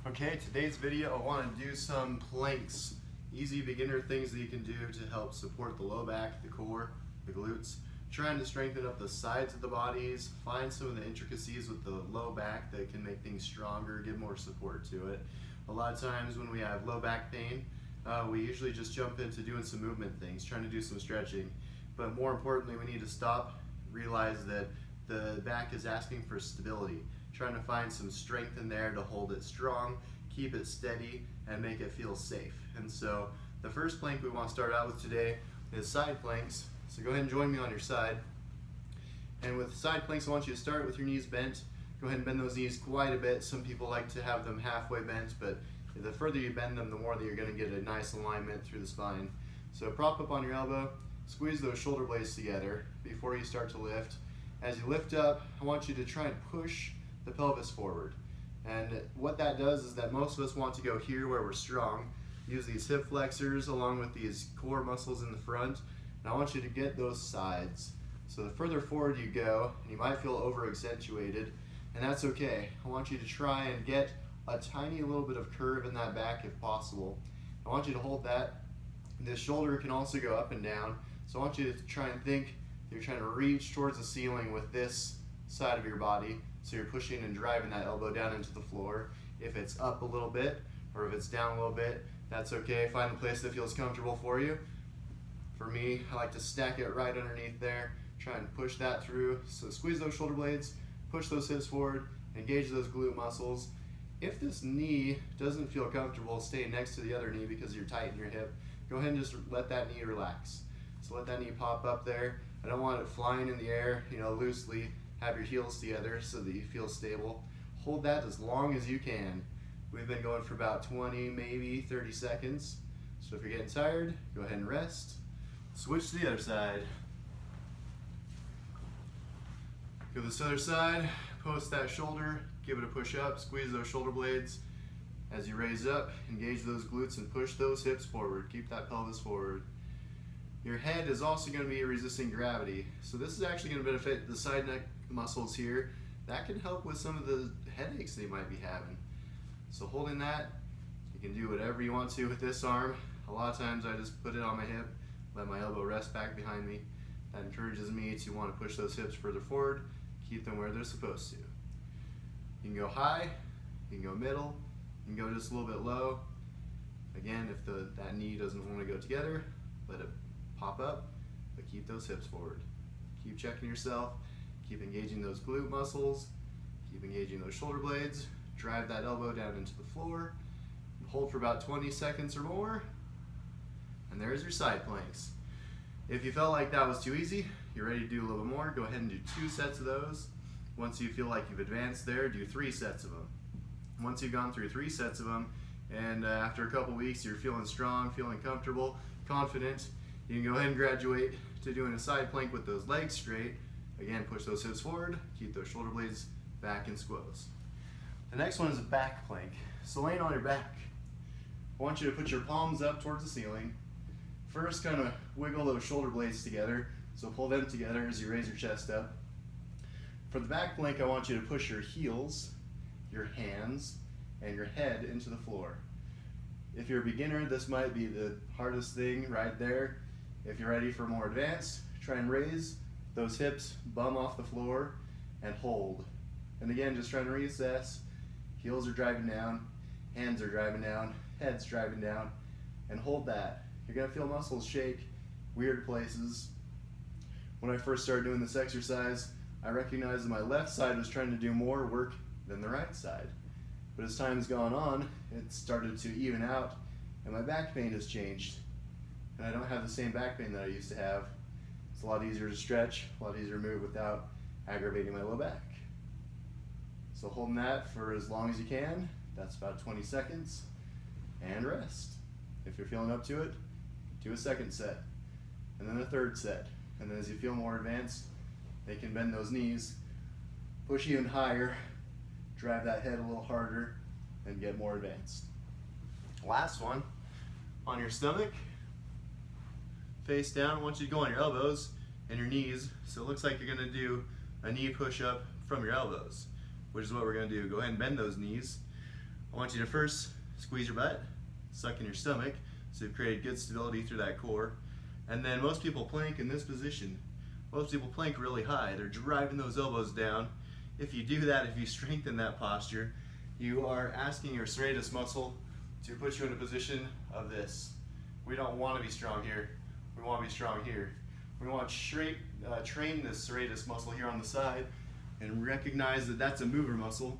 Okay, today's video I want to do some planks. Easy beginner things that you can do to help support the low back, the core, the glutes. Trying to strengthen up the sides of the bodies, find some of the intricacies with the low back that can make things stronger, give more support to it. A lot of times when we have low back pain, we usually just jump into doing some movement things, trying to do some stretching. But more importantly, we need to stop, realize that the back is asking for stability, trying to find some strength in there to hold it strong, keep it steady, and make it feel safe. And so the first plank we want to start out with today is side planks. So go ahead and join me on your side. And with side planks, I want you to start with your knees bent. Go ahead and bend those knees quite a bit. Some people like to have them halfway bent, but the further you bend them, the more that you're going to get a nice alignment through the spine. So prop up on your elbow, squeeze those shoulder blades together before you start to lift. As you lift up, I want you to try and push the pelvis forward. And what that does is that most of us want to go here where we're strong. Use these hip flexors along with these core muscles in the front. And I want you to get those sides. So the further forward you go, and you might feel over accentuated, and that's okay. I want you to try and get a tiny little bit of curve in that back if possible. I want you to hold that. This shoulder can also go up and down. So I want you to try and think you're trying to reach towards the ceiling with this side of your body. So you're pushing and driving that elbow down into the floor. If it's up a little bit or if it's down a little bit, that's okay. Find a place that feels comfortable for you. For me, I like to stack it right underneath there. Try and push that through. So squeeze those shoulder blades, push those hips forward, engage those glute muscles. If this knee doesn't feel comfortable staying next to the other knee because you're tight in your hip, go ahead and just let that knee relax. So let that knee pop up there. I don't want it flying in the air, loosely. Have your heels together so that you feel stable. Hold that as long as you can. We've been going for about 20, maybe 30 seconds. So if you're getting tired, go ahead and rest. Switch to the other side. Go to this other side, post that shoulder, give it a push up, squeeze those shoulder blades. As you raise up, engage those glutes and push those hips forward. Keep that pelvis forward. Your head is also going to be resisting gravity. So this is actually going to benefit the side neck muscles here. That can help with some of the headaches they might be having. So holding that, you can do whatever you want to with this arm. A lot of times I just put it on my hip, let my elbow rest back behind me. That encourages me to want to push those hips further forward, keep them where they're supposed to. You can go high, you can go middle, you can go just a little bit low. Again, if that knee doesn't want to go together, let it pop up, but keep those hips forward. Keep checking yourself, keep engaging those glute muscles, keep engaging those shoulder blades, drive that elbow down into the floor, and hold for about 20 seconds or more, and there's your side planks. If you felt like that was too easy, you're ready to do a little bit more, go ahead and do 2 sets of those. Once you feel like you've advanced there, do 3 sets of them. Once you've gone through 3 sets of them, and after a couple weeks you're feeling strong, feeling comfortable, confident, you can go ahead and graduate to doing a side plank with those legs straight. Again, push those hips forward, keep those shoulder blades back in squoze. The next one is a back plank. So laying on your back, I want you to put your palms up towards the ceiling. First, kind of wiggle those shoulder blades together. So pull them together as you raise your chest up. For the back plank, I want you to push your heels, your hands, and your head into the floor. If you're a beginner, this might be the hardest thing right there. If you're ready for more advanced, try and raise those hips, bum off the floor, and hold. And again, just trying to reassess. Heels are driving down, hands are driving down, head's driving down, and hold that. You're gonna feel muscles shake, weird places. When I first started doing this exercise, I recognized that my left side was trying to do more work than the right side. But as time's gone on, it started to even out, and my back pain has changed. And I don't have the same back pain that I used to have. It's a lot easier to stretch, a lot easier to move without aggravating my low back. So holding that for as long as you can, that's about 20 seconds, and rest. If you're feeling up to it, do a second set, and then a third set. And then as you feel more advanced, they can bend those knees, push even higher, drive that head a little harder, and get more advanced. Last one, on your stomach, face down. I want you to go on your elbows and your knees, so it looks like you're gonna do a knee push-up from your elbows, which is what we're gonna do. Go ahead and bend those knees. I want you to first squeeze your butt, suck in your stomach, so you've created good stability through that core. And then most people plank in this position. Most people plank really high. They're driving those elbows down. If you do that, if you strengthen that posture, you are asking your serratus muscle to put you in a position of this. We don't want to be strong here. We want to be strong here. We want to train this serratus muscle here on the side and recognize that that's a mover muscle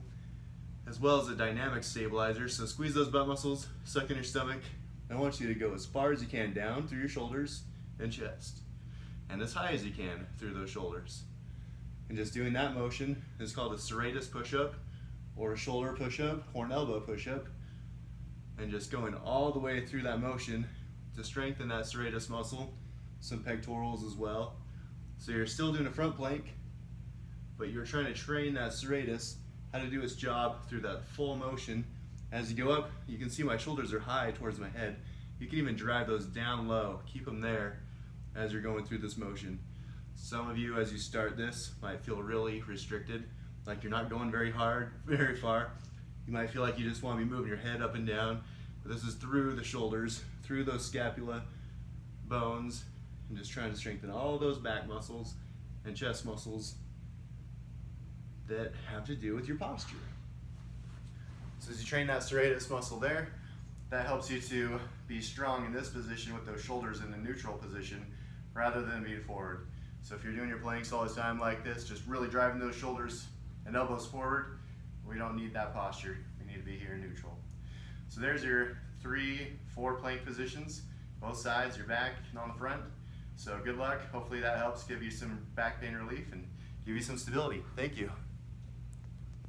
as well as a dynamic stabilizer. So squeeze those butt muscles, suck in your stomach. I want you to go as far as you can down through your shoulders and chest, and as high as you can through those shoulders. And just doing that motion is called a serratus push-up, or a shoulder push-up, or an elbow push-up. And just going all the way through that motion to strengthen that serratus muscle, some pectorals as well. So you're still doing a front plank, but you're trying to train that serratus how to do its job through that full motion. As you go up, you can see my shoulders are high towards my head. You can even drive those down low, keep them there as you're going through this motion. Some of you, as you start this, might feel really restricted, like you're not going very hard, very far. You might feel like you just want to be moving your head up and down, but this is through the shoulders, through those scapula bones, and just trying to strengthen all those back muscles and chest muscles that have to do with your posture. So as you train that serratus muscle there, that helps you to be strong in this position with those shoulders in the neutral position rather than being forward. So if you're doing your planks all the time like this, just really driving those shoulders and elbows forward, we don't need that posture. We need to be here neutral. So there's your 3-4 plank positions, both sides, your back and on the front. So good luck. Hopefully that helps give you some back pain relief and give you some stability. Thank you.